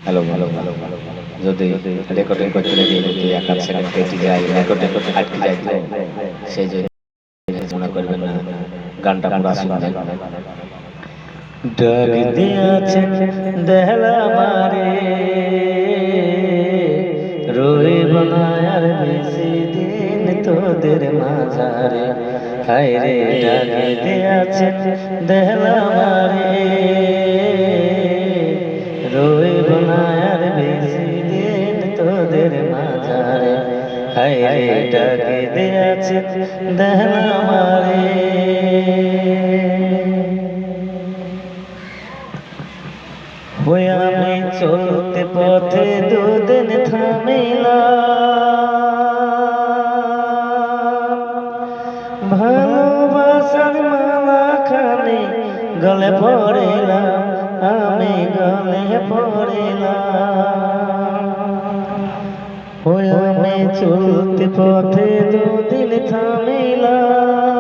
Hello ভালো ভালো যদি রেকর্ডিং করতে গিয়ে যদি এক আধ সেকেন্ড কেটে যায় রেকর্ডিং আটকে যায় তো সেই জন্য মনে করবেন না গানটা পুরা শুনবেন। ডাক দিয়াছেন দেহলা মারে রইব না আর বেশি দিন তোদের মাঝারে, হায় রে ডাক দিয়াছেন দেহলা মারে রইব না আর বেশি দিন তোদের মাঝারে, হায় রে ডাক দিয়াছেন দেহলা মারে। ওই আমি চলতে পথে দুদিন থামিলাম, ভালোবাসার মালা খানে গলে পড়িলাম, আমি গলে পড়িলাম। ওই আমি চলতে পথে দুদিন থামিলাম,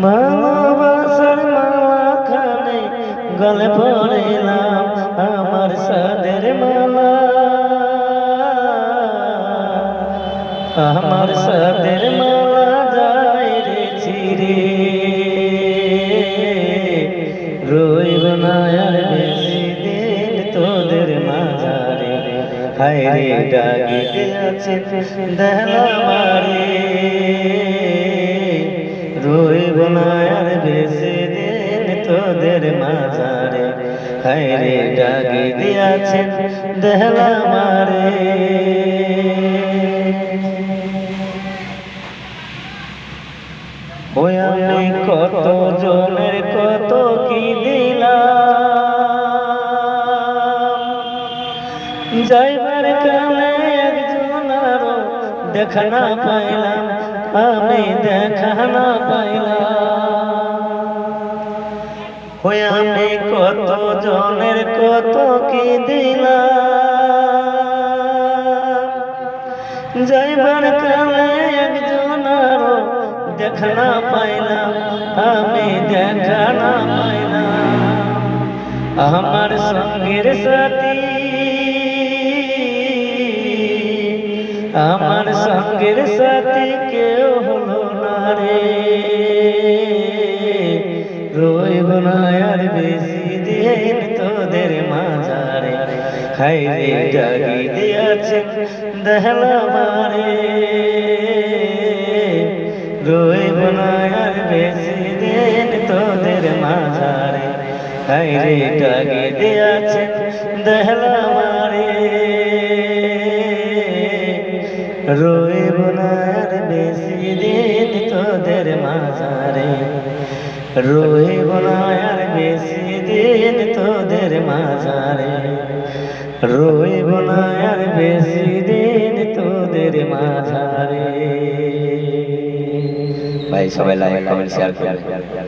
ভালোবাসার মালা খানে গলে পড়িলাম, আমার সাদের মালা, আমার সাদের মালা যায় রে চিরে রইব না আর বেশি দিন তোদের মাঝারে, হায় রে ডাক দিয়াছেন দেহলা মারে রইব না আর বেশি দিন তোদের মাঝারে, হায় রে ডাক দিয়াছেন দেহলা মারে। ওই আমি কত জনের কত কি দিলাম, যাইবার কালে একজন আরো দেখা না পাইলাম, আমি দেখা না পাইলাম। ওই আমি কত জনের কত কি দিলাম, যাইবার কালে একজন আরো দেখা না পাইলাম, আমি দেখা না পাইলাম। আমার সঙ্গের সাথী, আমার সঙ্গের সাথী কেউ হলো না রে রইব না আর বেশি দিন তোদের মাঝারে, হায় রে ডাক দিয়াছেন দেহলা মারে রইব না আর বেশি দিন তোদের মাঝারে, হায় রে ডাক দিয়াছেন দেহলা মারে রইব না আর বেশি দিন তোদের মাঝারে, রইব না আর বেশি দিন তোদের মাঝারে, রইব না আর বেশি দিন তোদের মাঝারে। ভাই সবাই লাইক কমেন্ট শেয়ার করবেন।